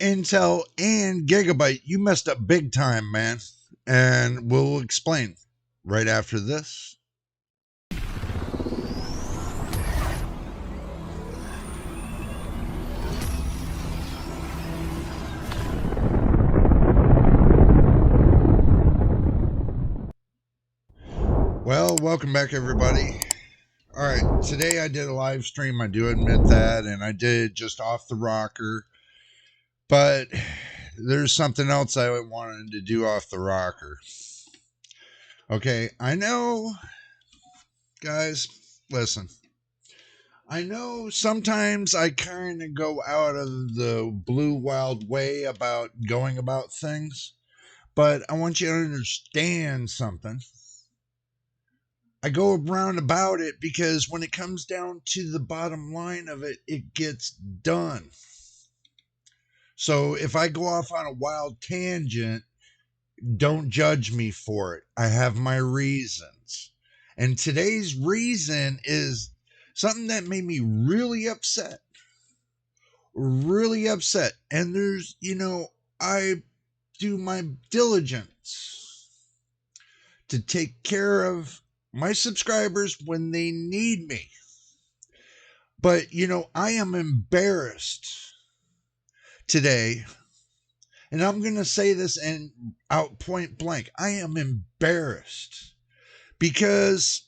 Intel and Gigabyte, you messed up big time, man. And we'll explain right after this. Well, welcome back, everybody. All right, today I did a live stream. I do admit that, and I did just off the rocker. But there's something else I wanted to do off the rocker. Okay, I know, guys, listen. I know sometimes I kind of go out of the blue wild way about going about things, but I want you to understand something. I go around about it because when it comes down to the bottom line of it, it gets done. So if I go off on a wild tangent, don't judge me for it. I have my reasons. And today's reason is something that made me really upset. Really upset. And there's, I do my diligence to take care of my subscribers when they need me. But, I am embarrassed today. And I'm going to say this and out point blank. I am embarrassed because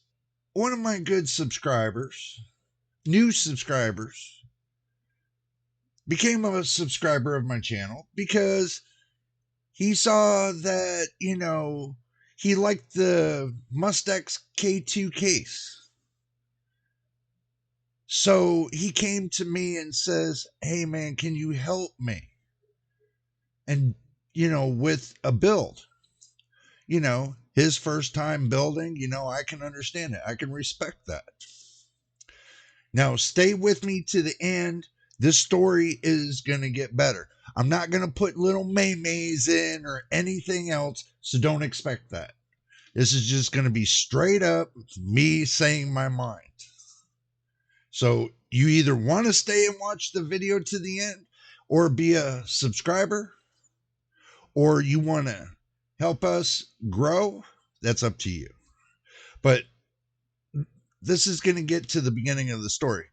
one of my good subscribers, new subscribers, became a subscriber of my channel because he saw that, he liked the Mustex K2 case. So he came to me and says, "Hey man, can you help me?" And, with a build, his first time building, I can understand it. I can respect that. Now, stay with me to the end. This story is going to get better. I'm not going to put little maymays in or anything else, so don't expect that. This is just going to be straight up me saying my mind. So you either want to stay and watch the video to the end or be a subscriber, or you want to help us grow. That's up to you. But this is going to get to the beginning of the story.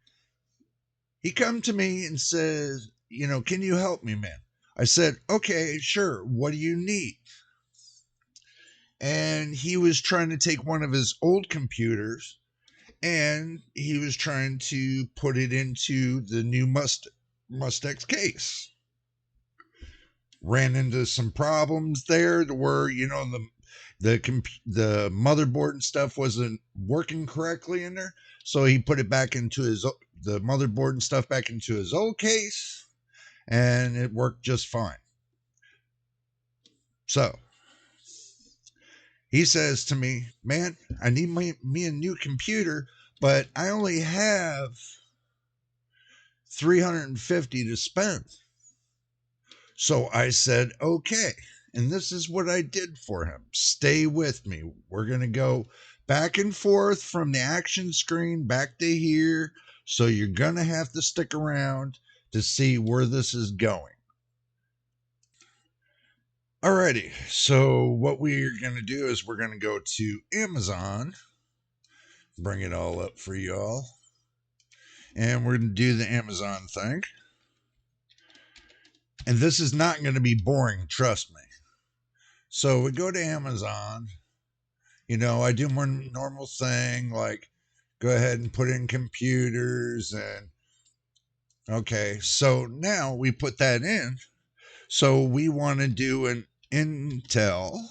He come to me and says, "Can you help me, man?" I said, "Okay, sure. What do you need?" And he was trying to take one of his old computers and he was trying to put it into the new Mustex case. Ran into some problems there to where, the motherboard and stuff wasn't working correctly in there. So he put it back into the motherboard and stuff back into his old case, and it worked just fine. So he says to me, "Man, I need me a new computer, but I only have $350 to spend." So I said, "Okay." And this is what I did for him. Stay with me. We're going to go back and forth from the action screen back to here. So you're going to have to stick around to see where this is going. Alrighty. So what we're going to do is we're going to go to Amazon. Bring it all up for y'all. And we're going to do the Amazon thing. And this is not going to be boring, trust me. So we go to Amazon. I do my normal thing, like go ahead and put in computers and okay. So now we put that in. So we want to do an Intel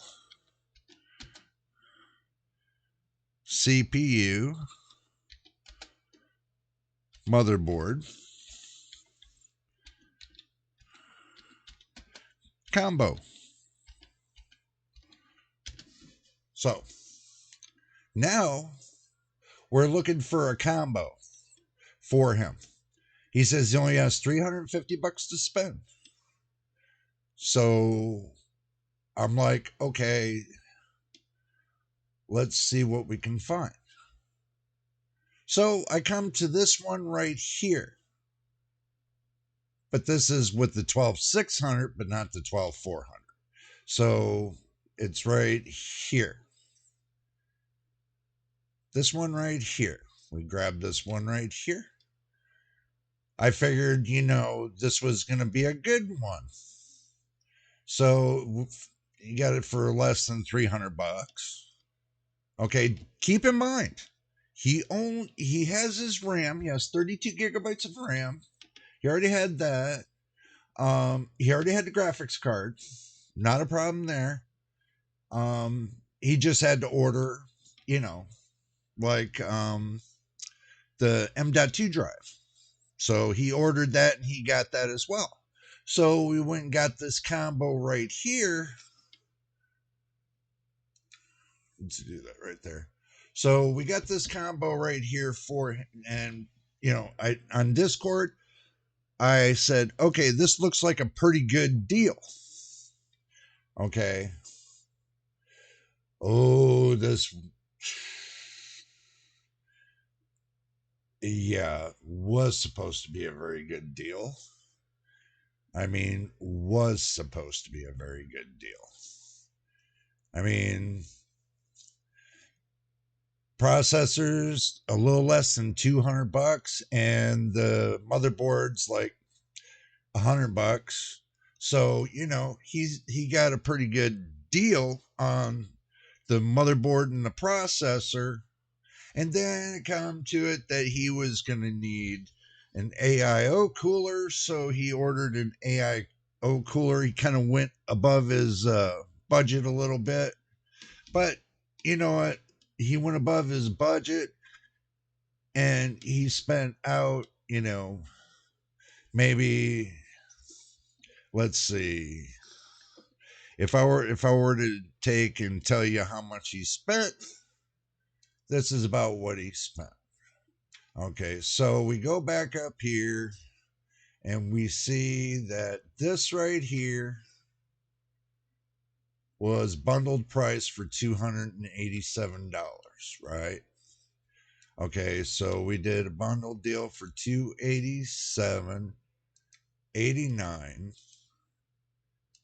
CPU motherboard combo. So now we're looking for a combo for him. He says he only has $350 to spend. So I'm like, okay, let's see what we can find. So I come to this one right here. but this is with the 12600, but not the 12400. So it's right here. This one right here. We grabbed this one right here. I figured, this was going to be a good one. So you got it for less than $300. Okay, keep in mind, he has his RAM. He has 32 gigabytes of RAM. He already had that. He already had the graphics card. Not a problem there. He just had to order, like the M.2 drive. So he ordered that and he got that as well. So we went and got this combo right here. Let's do that right there. So we got this combo right here for him. And, I on Discord, I said, okay, this looks like a pretty good deal. Okay. Oh, this. Yeah, was supposed to be a very good deal. I mean, was supposed to be a very good deal. I mean, processors a little less than $200, and the motherboard's like $100. So he got a pretty good deal on the motherboard and the processor. And then it come to it that he was going to need an AIO cooler, so he ordered an AIO cooler. He kind of went above his budget a little bit, but you know what? He went above his budget, and he spent out, maybe, let's see, if I were to take and tell you how much he spent, this is about what he spent. Okay, so we go back up here and we see that this right here was bundled price for $287, right? Okay, so we did a bundle deal for $287.89.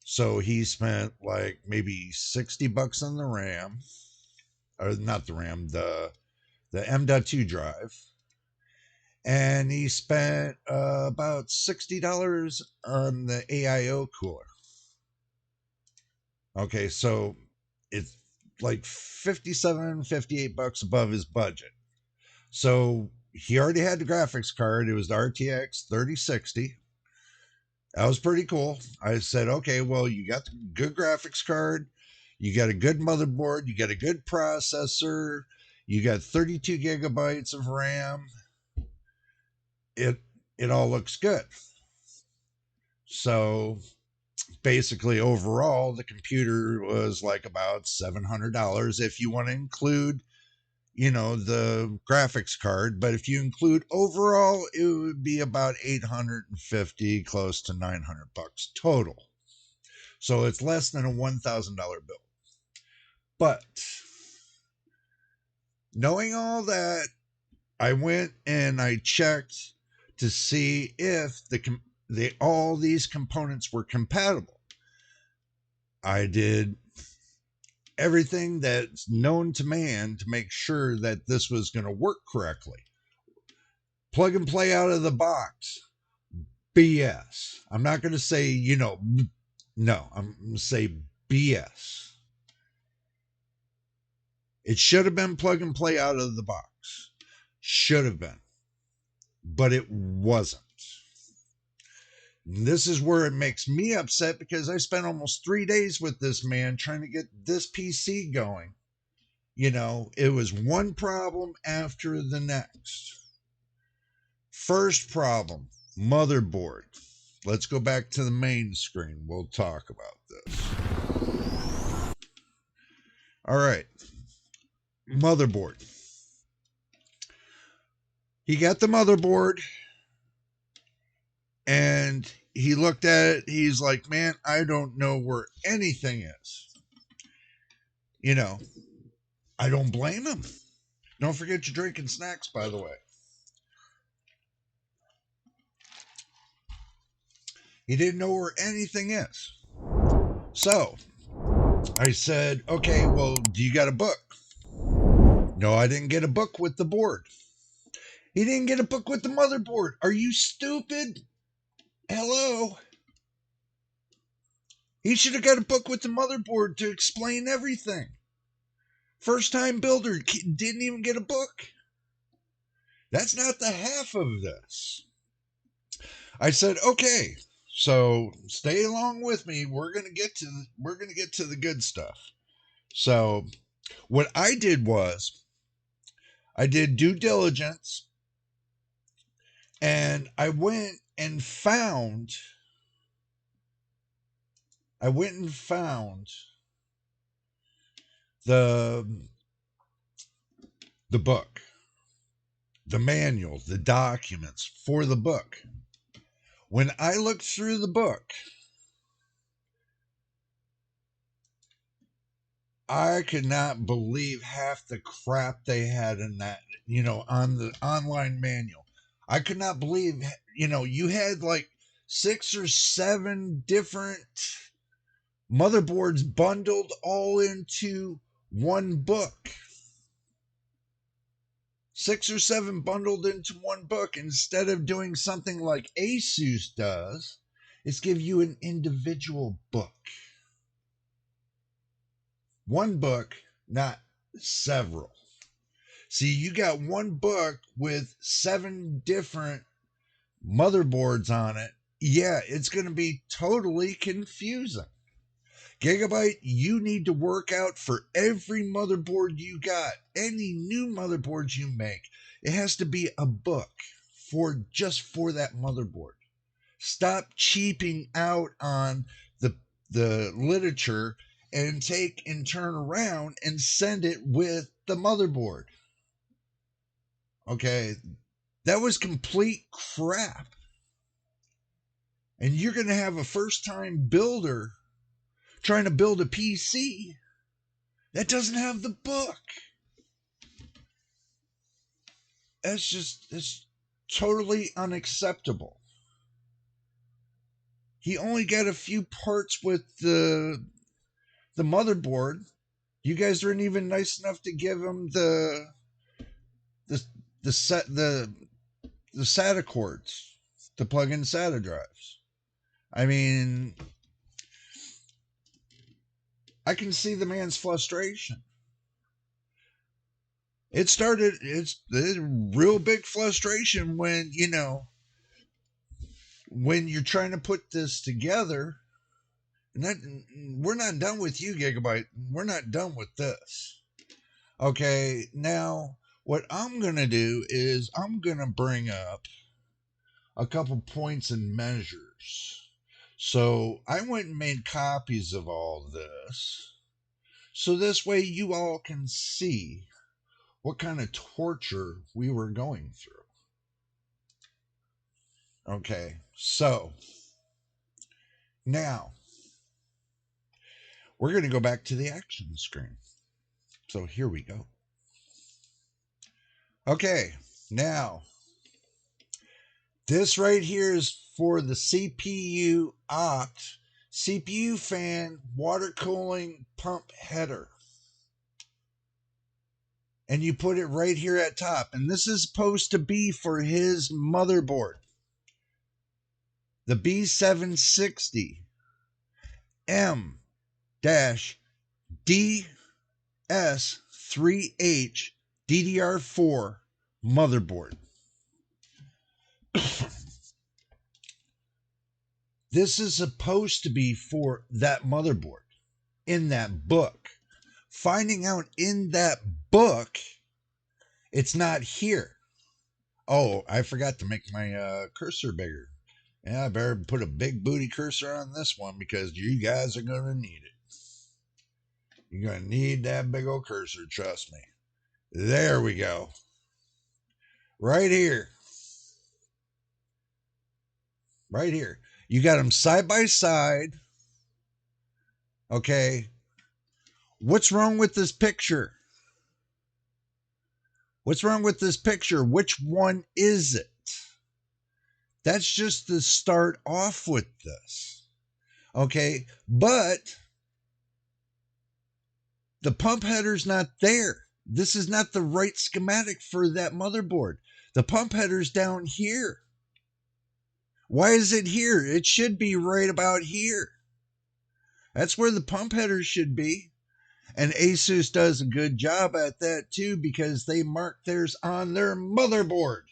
So he spent like maybe $60 on the RAM, or not the RAM, the M.2 drive. And he spent about $60 on the AIO cooler. Okay, so it's like $58 above his budget. So he already had the graphics card. It was the RTX 3060. That was pretty cool. I said, okay, well, you got the good graphics card, you got a good motherboard, you got a good processor, you got 32 gigabytes of RAM. It all looks good. So basically, overall, the computer was like about $700 if you want to include, the graphics card. But if you include overall, it would be about 850, close to $900 total. So it's less than a $1,000 bill. But knowing all that, I went and I checked to see if all these components were compatible. I did everything that's known to man to make sure that this was going to work correctly. Plug and play out of the box. BS. I'm not going to say, no, I'm going to say BS. It should have been plug and play out of the box. Should have been. But it wasn't. And this is where it makes me upset, because I spent almost 3 days with this man trying to get this PC going. It was one problem after the next. First problem, motherboard. Let's go back to the main screen. We'll talk about this. All right. Motherboard. He got the motherboard and he looked at it. He's like, man, I don't know where anything is. I don't blame him. Don't forget your drinking snacks, by the way. He didn't know where anything is. So I said, okay, well, do you got a book? No, I didn't get a book with the board. He didn't get a book with the motherboard. Are you stupid? Hello? He should have got a book with the motherboard to explain everything. First time builder didn't even get a book. That's not the half of this. I said, okay, so stay along with me. We're gonna get to the good stuff. So what I did was I did due diligence, and I went and found the book, the manual, the documents for the book. When I looked through the book, I could not believe half the crap they had in that, on the online manual. I could not believe, you had like 6 or 7 different motherboards bundled all into one book. 6 or 7 bundled into one book instead of doing something like Asus does, is give you an individual book. One book, not several. See, you got one book with 7 different motherboards on it. Yeah, it's going to be totally confusing. Gigabyte, you need to work out for every motherboard you got, any new motherboards you make. It has to be a book for that motherboard. Stop cheaping out on the literature and take and turn around and send it with the motherboard. Okay, that was complete crap. And you're going to have a first-time builder trying to build a PC that doesn't have the book. It's totally unacceptable. He only got a few parts with the motherboard. You guys weren't even nice enough to give him the SATA cords to plug in SATA drives. I mean, I can see the man's frustration. It's a real big frustration when, when you're trying to put this together. We're not done with you, Gigabyte. We're not done with this. Okay, now what I'm going to do is I'm going to bring up a couple points and measures. So I went and made copies of all this. So this way you all can see what kind of torture we were going through. Okay, so now we're going to go back to the action screen. So here we go. Okay, now this right here is for the CPU opt, CPU fan, water cooling pump header. And you put it right here at top. And this is supposed to be for his motherboard. The B760M DS3H DDR4 motherboard. This is supposed to be for that motherboard in that book. Finding out in that book, it's not here. Oh, I forgot to make my cursor bigger. Yeah, I better put a big booty cursor on this one because you guys are going to need it. You're going to need that big old cursor, trust me. There we go. Right here. Right here. You got them side by side. Okay. What's wrong with this picture? What's wrong with this picture? Which one is it? That's just to start off with this. Okay. But the pump header's not there. This is not the right schematic for that motherboard. The pump header's down here. Why is it here? It should be right about here. That's where the pump header should be. And Asus does a good job at that too, because they mark theirs on their motherboard.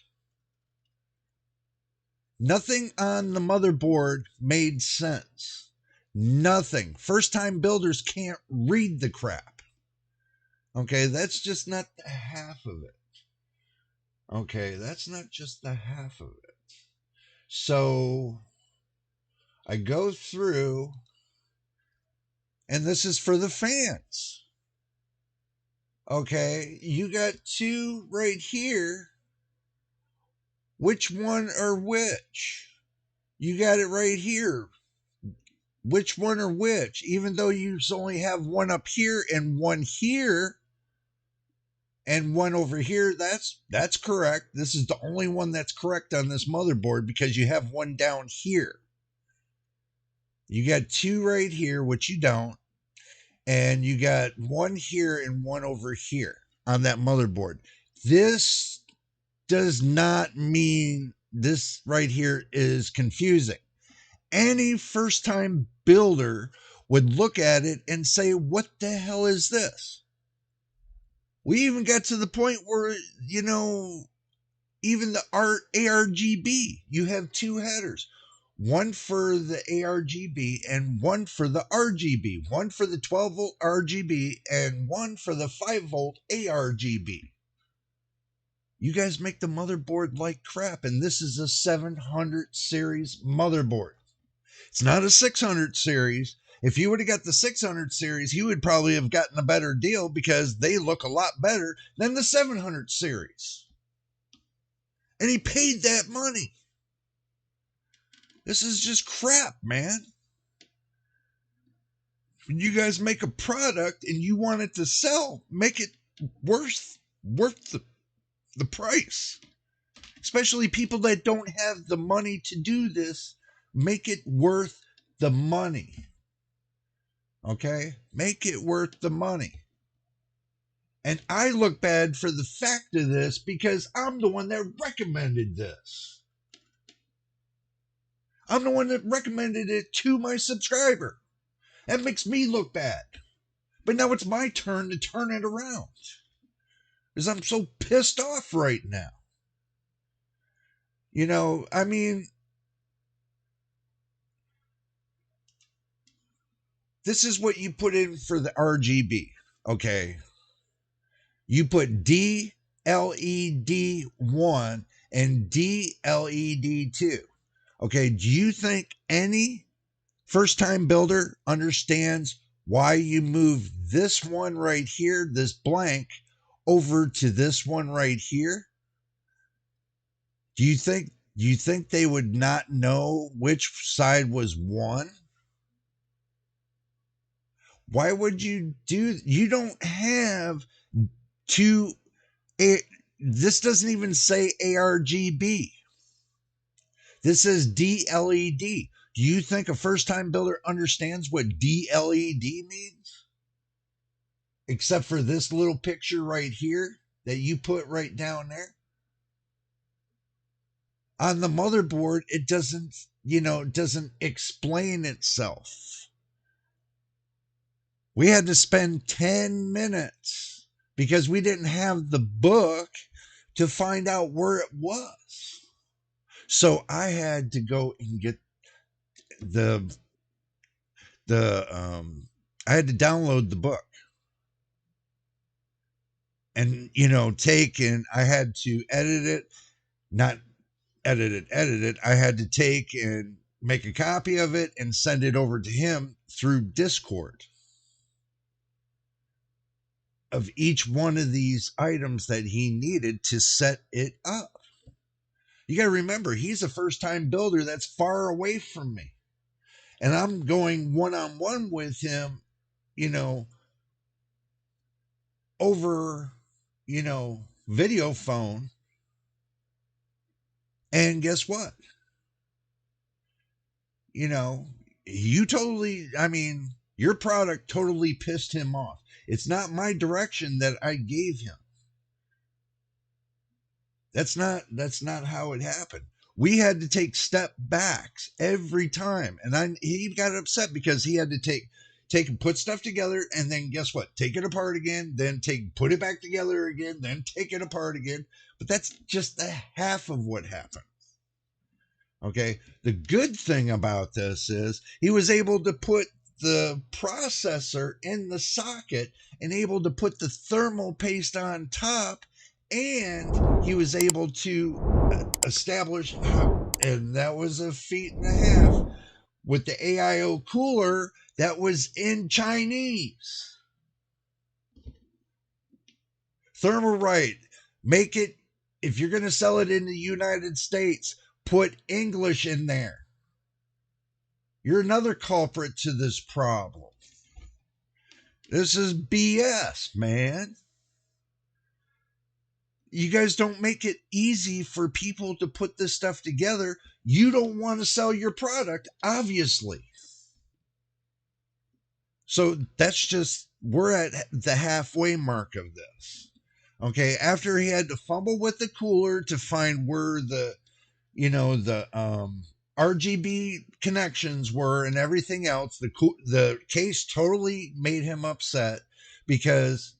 Nothing on the motherboard made sense. Nothing. First time builders can't read the crap. Okay, that's just not the half of it. Okay, that's not just the half of it. So I go through, and this is for the fans. Okay, you got two right here. Which one or which? You got it right here. Which one or which? Even though you only have one up here and one here and one over here, that's correct. This is the only one that's correct on this motherboard because you have one down here. You got two right here, which you don't, and you got one here and one over here on that motherboard. This does not mean this right here is confusing. Any first time builder would look at it and say, what the hell is this? We even got to the point where, even the ARGB, you have two headers, one for the ARGB and one for the RGB, one for the 12 volt RGB and one for the 5 volt ARGB. You guys make the motherboard like crap, and this is a 700 series motherboard. It's not a 600 series. If you would have got the 600 series, you would probably have gotten a better deal because they look a lot better than the 700 series. And he paid that money. This is just crap, man. When you guys make a product and you want it to sell, make it worth the price. Especially people that don't have the money to do this, make it worth the money. Okay? Make it worth the money. And I look bad for the fact of this because I'm the one that recommended this. I'm the one that recommended it to my subscriber. That makes me look bad. But now it's my turn to turn it around. Because I'm so pissed off right now. This is what you put in for the RGB. Okay. You put DLED1 and DLED2. Okay. Do you think any first time builder understands why you move this one right here, this blank, over to this one right here? Do you think they would not know which side was one? Why would you do? You don't have two. This doesn't even say ARGB. This says DLED. Do you think a first-time builder understands what DLED means? Except for this little picture right here that you put right down there. On the motherboard, it doesn't explain itself. We had to spend 10 minutes because we didn't have the book to find out where it was. So I had to go and get I had to download the book and I had to edit it, not edit it. I had to take and make a copy of it and send it over to him through Discord of each one of these items that he needed to set it up. You got to remember, he's a first-time builder that's far away from me. And I'm going one-on-one with him, over, video phone. And guess what? you know, you totally, I mean, your product totally pissed him off. It's not my direction that I gave him. That's not how it happened. We had to take step backs every time, and he got upset because he had to take and put stuff together, and then guess what? Take it apart again, then put it back together again, then take it apart again. But that's just the half of what happened. Okay. The good thing about this is he was able to put the processor in the socket and able to put the thermal paste on top, and he was able to establish how, and that was a feet and a half with the AIO cooler that was in Chinese. Thermal right. Make it, if you're going to sell it in the United States, put English in there. You're another culprit to this problem. This is BS, man. You guys don't make it easy for people to put this stuff together. You don't want to sell your product, obviously. So that's just, we're at the halfway mark of this. Okay, after he had to fumble with the cooler to find where the RGB connections were and everything else, the case totally made him upset because,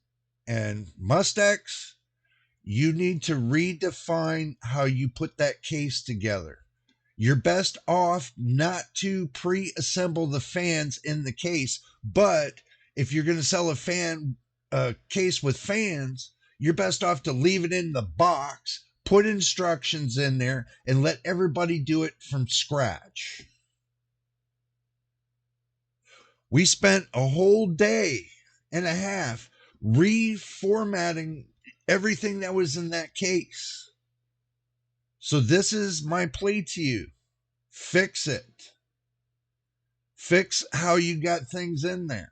and Mustex, you need to redefine how you put that case together. You're best off not to pre-assemble the fans in the case, but if you're going to sell a case with fans, you're best off to leave it in the box, put instructions in there, and let everybody do it from scratch. We spent a whole day and a half reformatting everything that was in that case. So this is my plea to you. Fix it. Fix how you got things in there.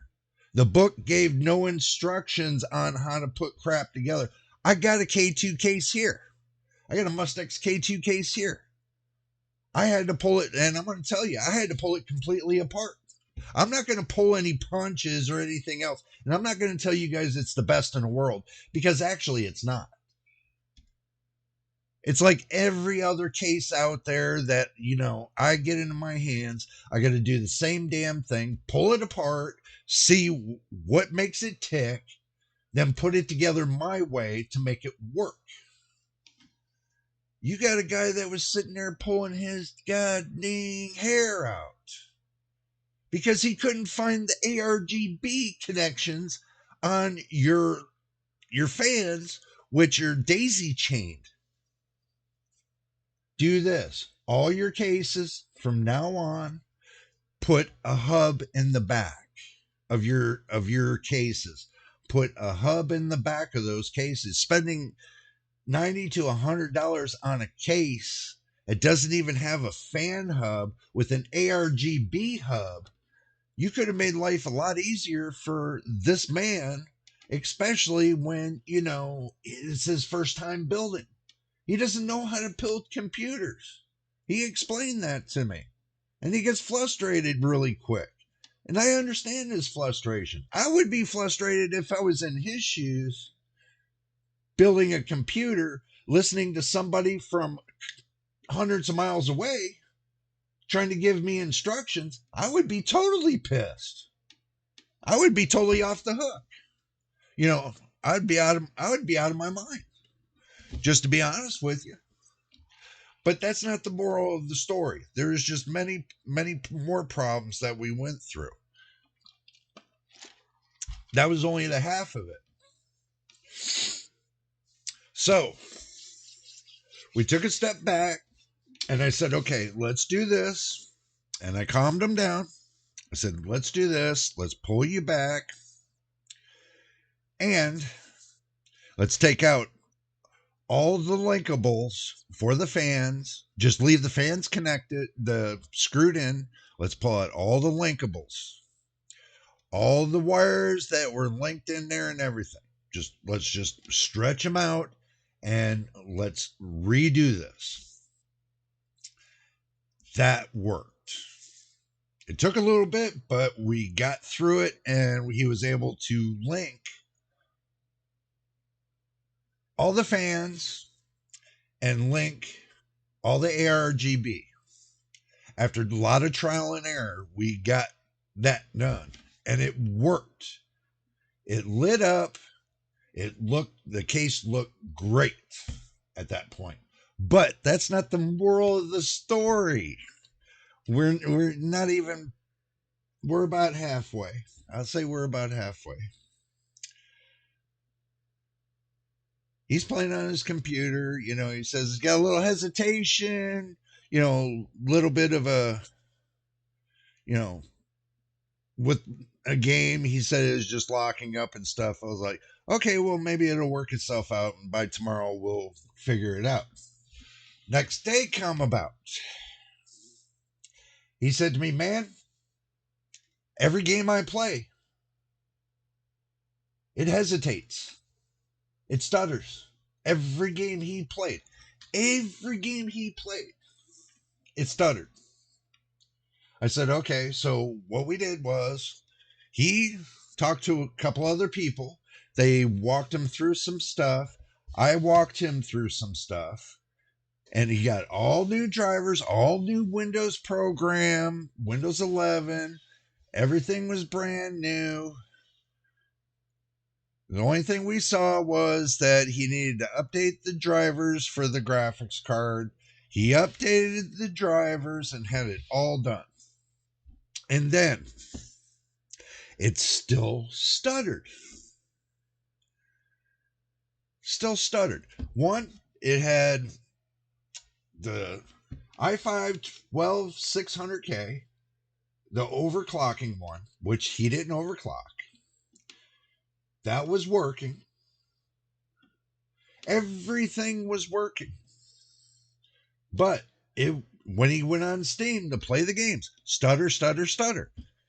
The book gave no instructions on how to put crap together. I got a K2 case here. I got a Mustex K2 case here. I had to pull it, and I'm going to tell you, I had to pull it completely apart. I'm not going to pull any punches or anything else. And I'm not going to tell you guys it's the best in the world, because actually it's not. It's like every other case out there that, I get into my hands. I got to do the same damn thing, pull it apart, see what makes it tick, then put it together my way to make it work. You got a guy that was sitting there pulling his goddamn hair out because he couldn't find the ARGB connections on your fans, which are daisy chained. Do this. All your cases from now on, put a hub in the back of your cases. Put a hub in the back of those cases. Spending $90 to $100 on a case, it doesn't even have a fan hub with an ARGB hub. You could have made life a lot easier for this man, especially when, it's his first time building. He doesn't know how to build computers. He explained that to me. And he gets frustrated really quick. And I understand his frustration. I would be frustrated if I was in his shoes, building a computer, listening to somebody from hundreds of miles away trying to give me instructions. I would be totally pissed. I would be totally off the hook. I would be out of my mind, just to be honest with you. But that's not the moral of the story. There's just many, many more problems that we went through. That was only the half of it. So we took a step back and I said, okay, let's do this. And I calmed him down. I said, let's do this. Let's pull you back. And let's take out all the linkables for the fans. Just leave the fans connected, the screwed in. Let's pull out all the linkables. All the wires that were linked in there and everything. Let's just stretch them out and let's redo this. That worked. It took a little bit, but we got through it, and he was able to link all the fans and link all the ARGB. After a lot of trial and error, we got that done, and it worked. It lit up. The case looked great at that point. But that's not the moral of the story. We're not even, we're about halfway. I'll say we're about halfway. He's playing on his computer. He says he's got a little hesitation, little bit of a, you know, with a game. He said it was just locking up and stuff. I was like, okay, well, maybe it'll work itself out, and by tomorrow we'll figure it out. Next day come about. He said to me, man, every game I play, it hesitates. It stutters. Every game he played, it stuttered. I said, okay, so what we did was he talked to a couple other people. They walked him through some stuff. I walked him through some stuff. And he got all new drivers, all new Windows program, Windows 11. Everything was brand new. The only thing we saw was that he needed to update the drivers for the graphics card. He updated the drivers and had it all done. And then it still stuttered. One, it had the i5-12600K, the overclocking one, which he didn't overclock. That was working. Everything was working. But when he went on Steam to play the games, stutter.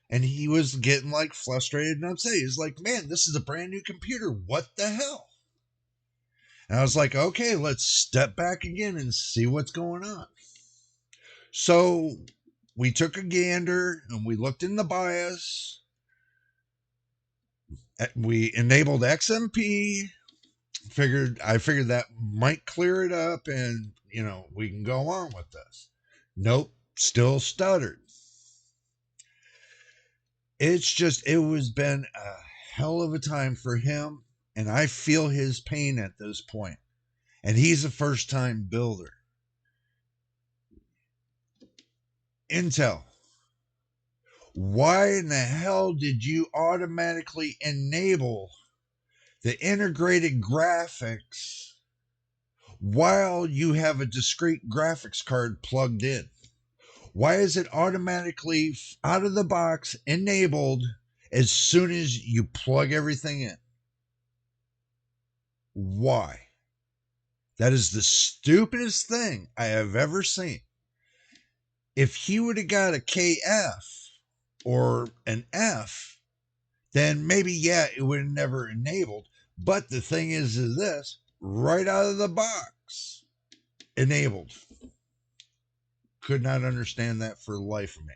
And he was getting like frustrated and upset. He's like, man, this is a brand new computer. What the hell? And I was like, okay, let's step back again and see what's going on. So we took a gander and we looked in the BIOS. We enabled XMP. I figured that might clear it up, and we can go on with this. Nope, still stuttered. It was been a hell of a time for him, and I feel his pain at this point. And he's a first-time builder. Intel, why in the hell did you automatically enable the integrated graphics while you have a discrete graphics card plugged in? Why is it automatically out of the box enabled as soon as you plug everything in? Why? That is the stupidest thing I have ever seen. If he would have got a KF or an F, then maybe, yeah, it would have never enabled. But the thing is this, right out of the box, enabled. Could not understand that for the life of me.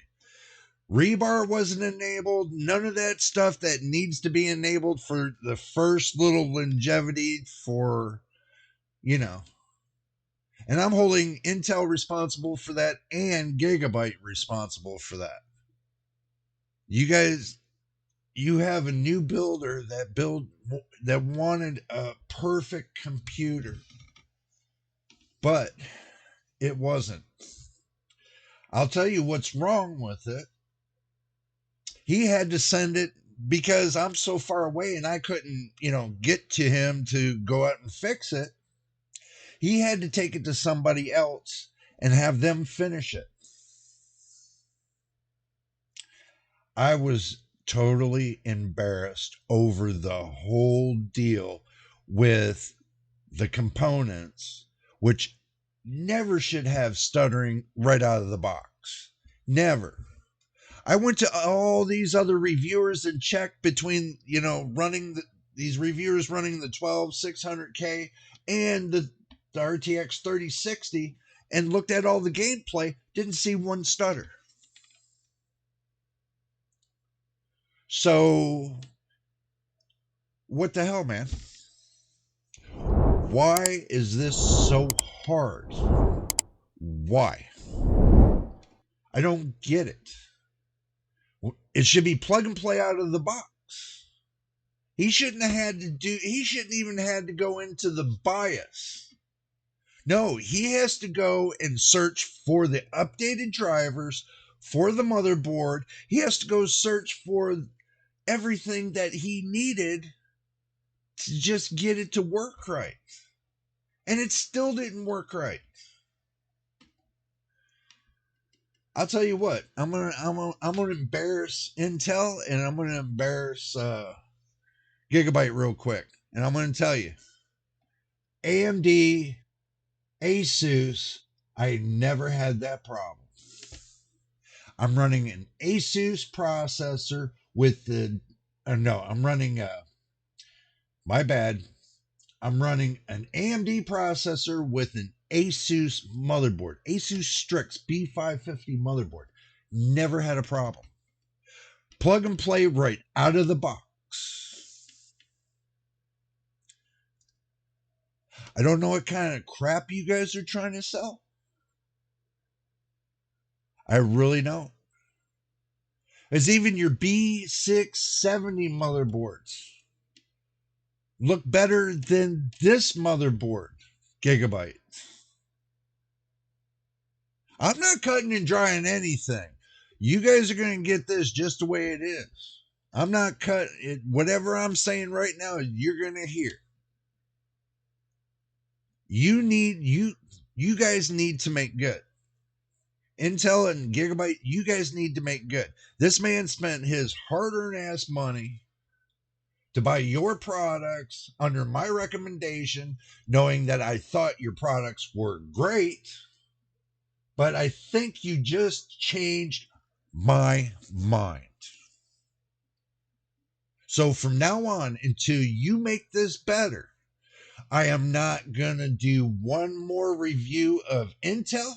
Rebar wasn't enabled. None of that stuff that needs to be enabled for the first little longevity for, And I'm holding Intel responsible for that and Gigabyte responsible for that. You guys, you have a new builder that wanted a perfect computer, but it wasn't. I'll tell you what's wrong with it. He had to send it because I'm so far away and I couldn't, get to him to go out and fix it. He had to take it to somebody else and have them finish it. I was totally embarrassed over the whole deal with the components, which never should have stuttering right out of the box. Never. I went to all these other reviewers and checked between, these reviewers running the 12600K and the RTX 3060 and looked at all the gameplay, didn't see one stutter. So, what the hell, man? Why is this so hard? Why? I don't get it. It should be plug and play out of the box. He shouldn't even had to go into the BIOS. No, he has to go and search for the updated drivers for the motherboard. He has to go search for everything that he needed to just get it to work right. And it still didn't work right. I'll tell you what, I'm gonna embarrass Intel and I'm gonna embarrass Gigabyte real quick. And I'm gonna tell you, AMD, Asus, I never had that problem. I'm running an Asus processor with the no, I'm running my bad. I'm running an AMD processor with an Asus motherboard. Asus Strix B550 motherboard. Never had a problem. Plug and play right out of the box. I don't know what kind of crap you guys are trying to sell. I really don't. It's even your B670 motherboards look better than this motherboard, Gigabyte. I'm not cutting and drying anything. You guys are going to get this just the way it is. I'm not cutting it. Whatever I'm saying right now, you're going to hear. You guys need to make good. Intel and Gigabyte, you guys need to make good. This man spent his hard-earned ass money to buy your products under my recommendation, knowing that I thought your products were great, but I think you just changed my mind. So from now on, until you make this better, I am not going to do one more review of Intel.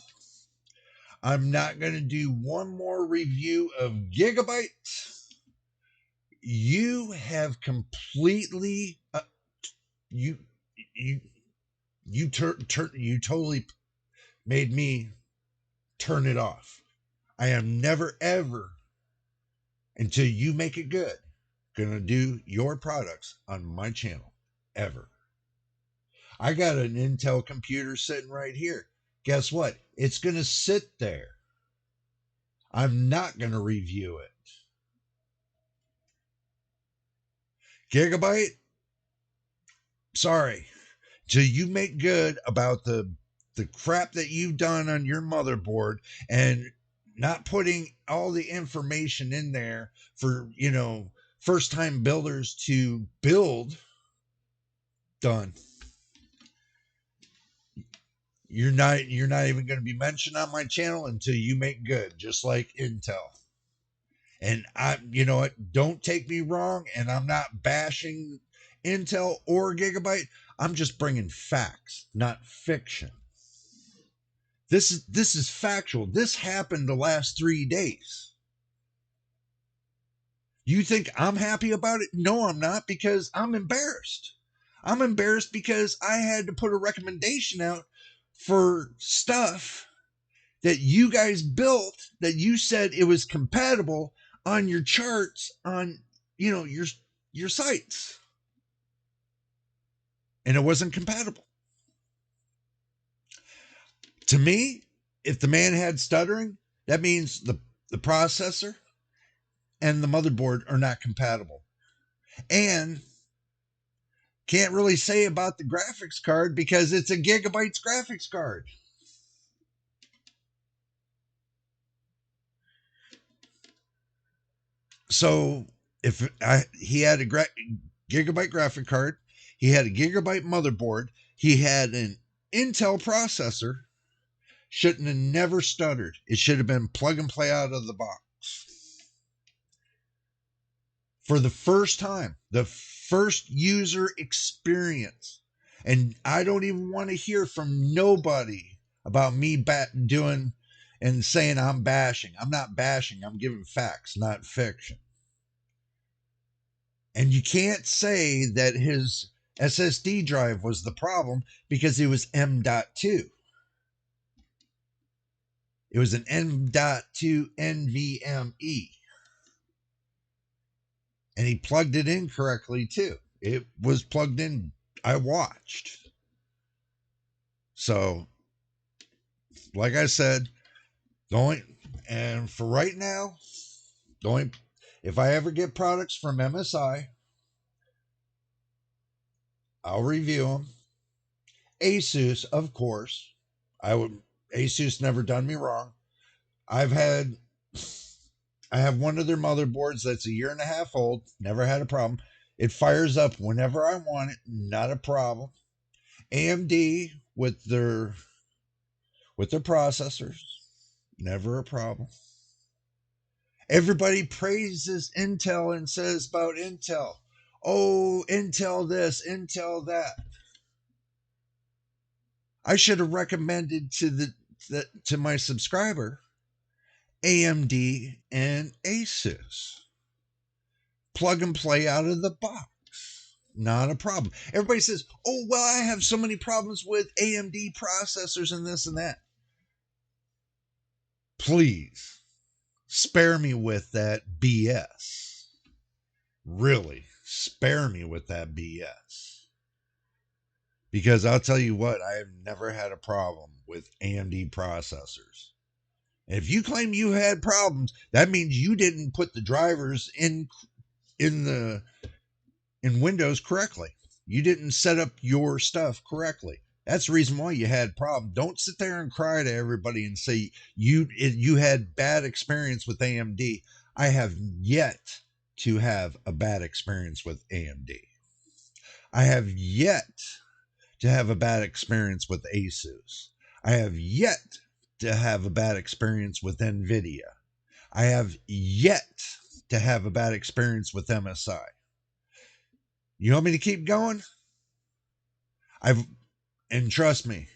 I'm not going to do one more review of Gigabyte. You have completely you you you totally made me turn it off. I am never ever, until you make it good, gonna do your products on my channel ever. I got an Intel computer sitting right here. Guess what? It's gonna sit there. I'm not gonna review it. Gigabyte, sorry. Till you make good about the crap that you've done on your motherboard and not putting all the information in there for, first time builders to build, done. You're not even going to be mentioned on my channel until you make good, just like Intel. And you know what, don't take me wrong, and I'm not bashing Intel or Gigabyte. I'm just bringing facts, not fiction. This is factual. This happened the last 3 days. You think I'm happy about it? No, I'm not, because I'm embarrassed. I'm embarrassed because I had to put a recommendation out for stuff that you guys built that you said it was compatible on your charts on, your sites. And it wasn't compatible. To me, if the man had stuttering, that means the processor and the motherboard are not compatible. And can't really say about the graphics card because it's a Gigabyte's graphics card. So if he had a Gigabyte graphic card, he had a Gigabyte motherboard, he had an Intel processor, shouldn't have never stuttered. It should have been plug and play out of the box. For the first time, the first user experience. And I don't even want to hear from nobody about me doing and saying I'm bashing. I'm not bashing. I'm giving facts, not fiction. And you can't say that his SSD drive was the problem because it was M.2. It was an M.2 NVMe. And he plugged it in correctly too. It was plugged in. I watched. So, like I said, and for right now, if I ever get products from MSI, I'll review them. Asus, of course. Asus never done me wrong. I have one of their motherboards that's a year and a half old, never had a problem. It fires up whenever I want it, not a problem. AMD with their processors, never a problem. Everybody praises Intel and says about Intel, oh, Intel this, Intel that. I should have recommended to my subscriber AMD and Asus. Plug and play out of the box. Not a problem. Everybody says, oh, well, I have so many problems with AMD processors and this and that. Please spare me with that BS. Really, spare me with that BS. Because I'll tell you what, I have never had a problem with AMD processors. And if you claim you had problems, that means you didn't put the drivers in Windows correctly. You didn't set up your stuff correctly. That's the reason why you had problems. Don't sit there and cry to everybody and say you had bad experience with AMD. I have yet to have a bad experience with AMD. I have yet to have a bad experience with Asus. I have yet to have a bad experience with Nvidia. I have yet to have a bad experience with MSI. You want me to keep going? And trust me,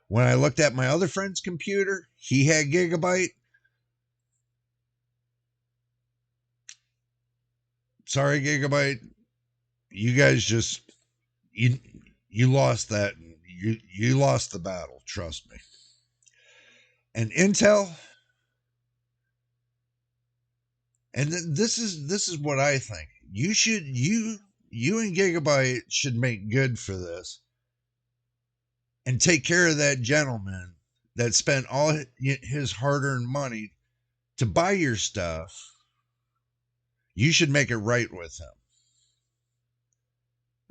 when I looked at my other friend's computer, he had Gigabyte. Sorry, Gigabyte. You guys just you lost that. You lost the battle, trust me. And Intel, and this is what I think. You and Gigabyte should make good for this and take care of that gentleman that spent all his hard-earned money to buy your stuff. You should make it right with him.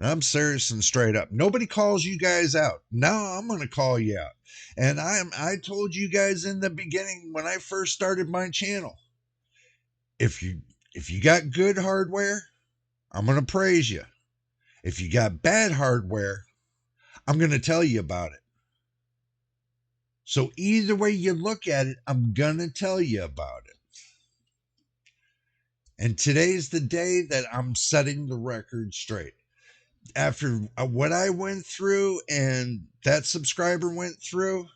I'm serious and straight up. Nobody calls you guys out. Now I'm going to call you out. And I told you guys in the beginning when I first started my channel, if you got good hardware, I'm going to praise you. If you got bad hardware, I'm going to tell you about it. So either way you look at it, I'm going to tell you about it. And today's the day that I'm setting the record straight. After what I went through and that subscriber went through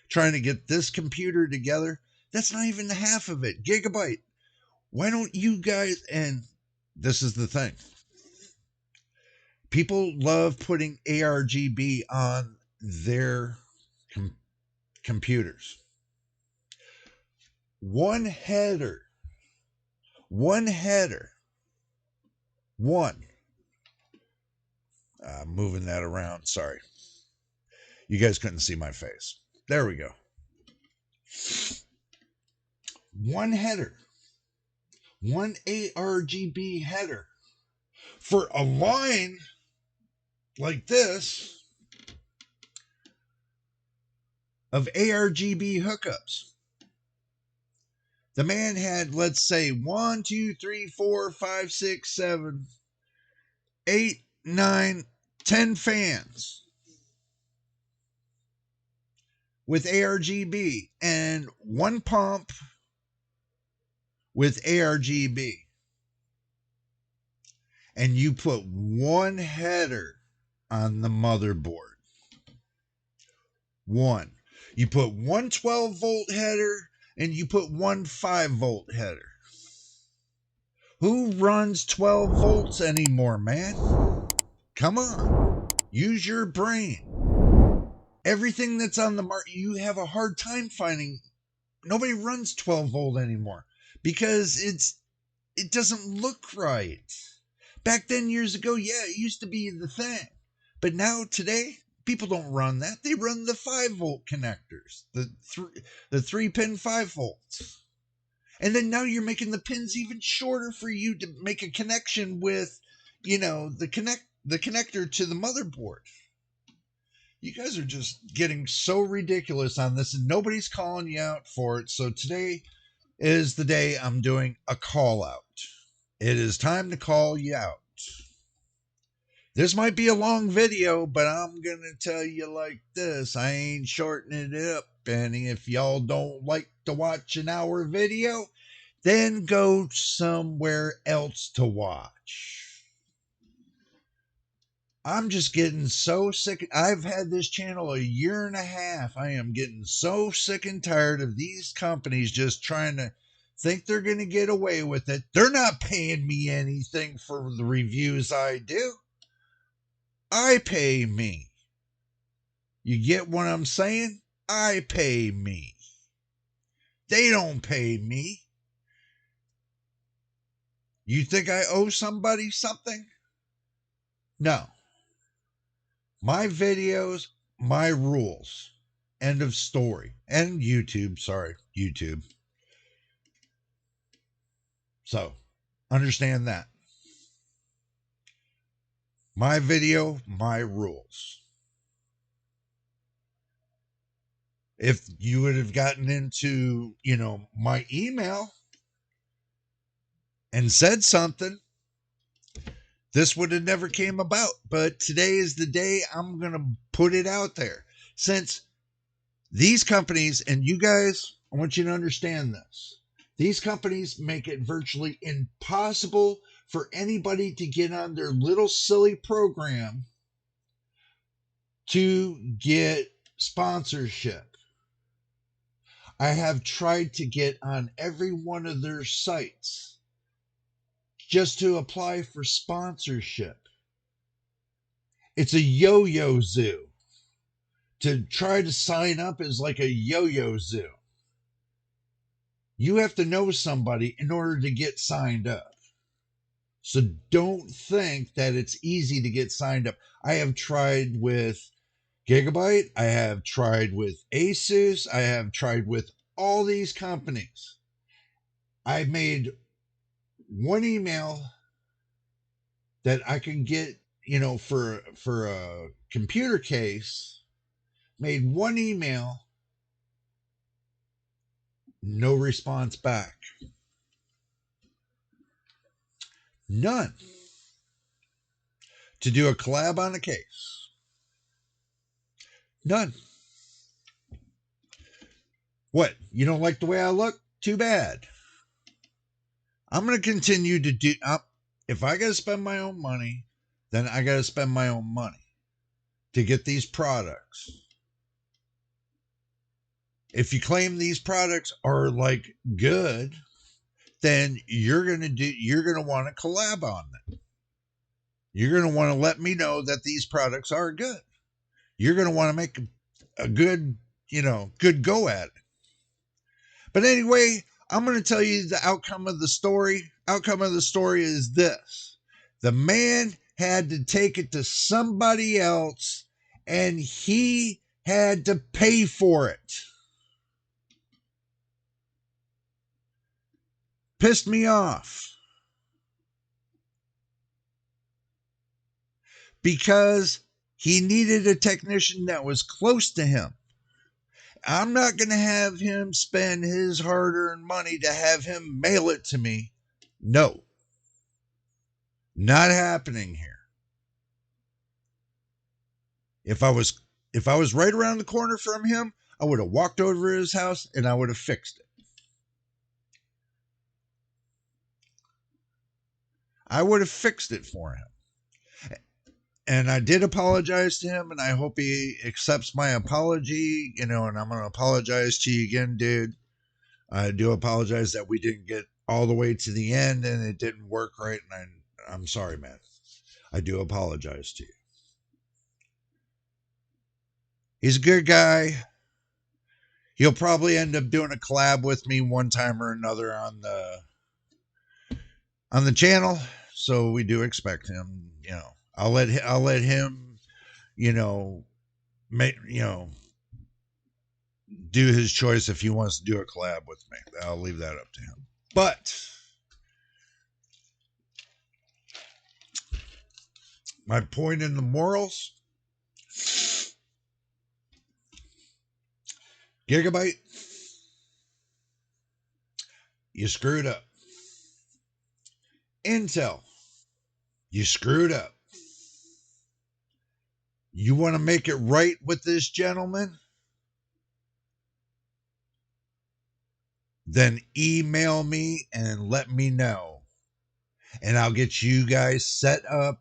trying to get this computer together, that's not even the half of it. Gigabyte, why don't you guys, and this is the thing. People love putting ARGB on their computers. One header. Moving that around. Sorry. You guys couldn't see my face. There we go. One header. One ARGB header. For a line like this of ARGB hookups. The man had, let's say, 1, 2, 3, 4, 5, 6, 7, 8, 9, 10 fans with ARGB and one pump with ARGB. And you put one header on the motherboard. One. You put one 12-volt header and you put one 5-volt header. Who runs 12 volts anymore, man? Come on. Use your brain. Everything that's on the market, you have a hard time finding. Nobody runs 12 volt anymore because it doesn't look right. Back then, years ago, yeah, it used to be the thing. But now, today, people don't run that. They run the 5 volt connectors, the 3-pin 5 volts. And then now you're making the pins even shorter for you to make a connection with, the connector to the motherboard. You guys are just getting so ridiculous on this, and nobody's calling you out for it. So today is the day I'm doing a call out. It is time to call you out. This might be a long video, but I'm going to tell you like this. I ain't shortening it up. And if y'all don't like to watch an hour video, then go somewhere else to watch. I'm just getting so sick. I've had this channel a year and a half. I am getting so sick and tired of these companies just trying to think they're going to get away with it. They're not paying me anything for the reviews I do. I pay me. You get what I'm saying? I pay me. They don't pay me. You think I owe somebody something? No. My videos, my rules. End of story. And YouTube, sorry, YouTube. So, understand that. My video, my rules. If you would have gotten into, my email and said something, this would have never came about. But today is the day I'm going to put it out there. Since these companies, and you guys, I want you to understand this. These companies make it virtually impossible for anybody to get on their little silly program to get sponsorship. I have tried to get on every one of their sites just to apply for sponsorship. It's a yo-yo zoo. To try to sign up is like a yo-yo zoo. You have to know somebody in order to get signed up. So don't think that it's easy to get signed up. I have tried with Gigabyte. I have tried with Asus. I have tried with all these companies. I made one email that I can get, for a computer case. Made one email, no response back. None. To do a collab on a case. None. What? You don't like the way I look? Too bad. I'm going to continue to do. If I got to spend my own money, then I got to spend my own money to get these products. If you claim these products are like good, then you're going to want to collab on them. You're going to want to let me know that these products are good. You're going to want to make a good, good go at it. But anyway, I'm going to tell you the outcome of the story. Outcome of the story is this. The man had to take it to somebody else, and he had to pay for it. Pissed me off. Because he needed a technician that was close to him. I'm not going to have him spend his hard-earned money to have him mail it to me. No. Not happening here. If I was right around the corner from him, I would have walked over to his house and I would have fixed it. I would have fixed it for him. And I did apologize to him, and I hope he accepts my apology, and I'm going to apologize to you again, dude. I do apologize that we didn't get all the way to the end and it didn't work right. And I'm sorry, man. I do apologize to you. He's a good guy. He'll probably end up doing a collab with me one time or another on the channel. So we do expect him, I'll let him, make, do his choice if he wants to do a collab with me. I'll leave that up to him. But my point in the morals, Gigabyte, you screwed up. Intel, you screwed up. You want to make it right with this gentleman? Then email me and let me know. And I'll get you guys set up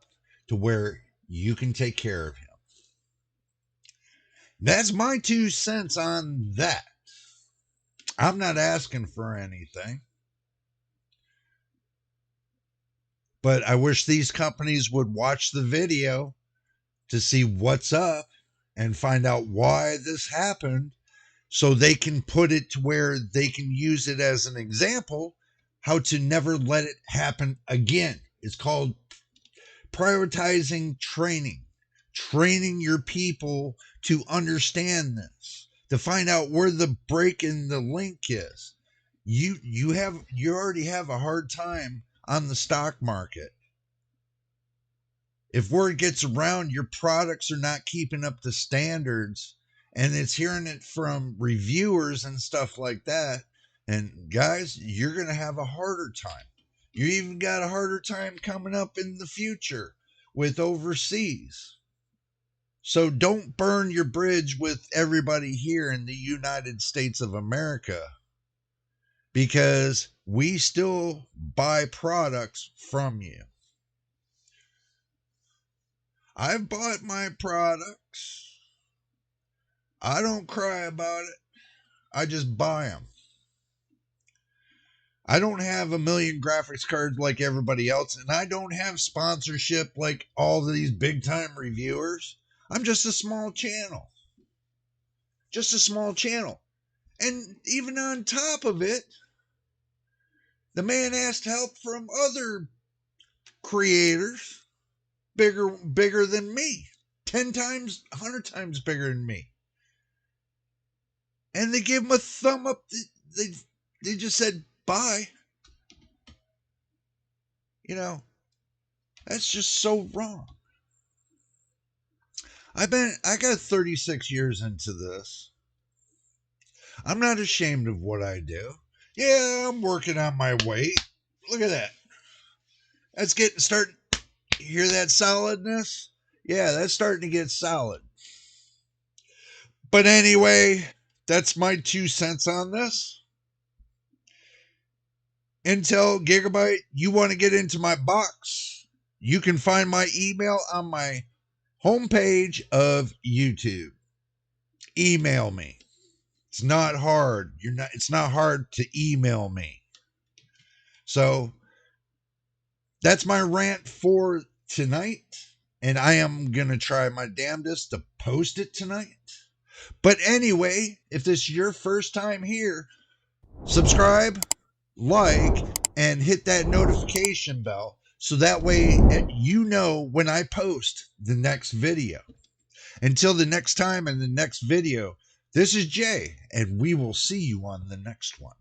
to where you can take care of him. That's my 2 cents on that. I'm not asking for anything. But I wish these companies would watch the video to see what's up and find out why this happened so they can put it to where they can use it as an example how to never let it happen again. It's called prioritizing training your people to understand this, to find out where the break in the link is. You already have a hard time on the stock market. If word gets around your products are not keeping up to standards, and it's hearing it from reviewers and stuff like that, and guys, you're going to have a harder time. You even got a harder time coming up in the future with overseas. So don't burn your bridge with everybody here in the United States of America, because we still buy products from you. I've bought my products. I don't cry about it. I just buy them. I don't have a million graphics cards like everybody else, and I don't have sponsorship like all these big time reviewers. I'm just a small channel. Just a small channel. And even on top of it, the man asked help from other creators bigger than me. 10 times, 100 times bigger than me. And they gave him a thumb up. They just said, bye. That's just so wrong. I got 36 years into this. I'm not ashamed of what I do. Yeah, I'm working on my weight. Look at that. That's starting. Hear that solidness? Yeah, that's starting to get solid. But anyway, that's my 2 cents on this. Intel, Gigabyte, you want to get into my box? You can find my email on my homepage of YouTube. Email me. It's not hard. It's not hard to email me. So that's my rant for tonight. And I am going to try my damnedest to post it tonight. But anyway, if this is your first time here, subscribe, like, and hit that notification bell so that way you know when I post the next video. Until the next time in the next video, this is Jay, and we will see you on the next one.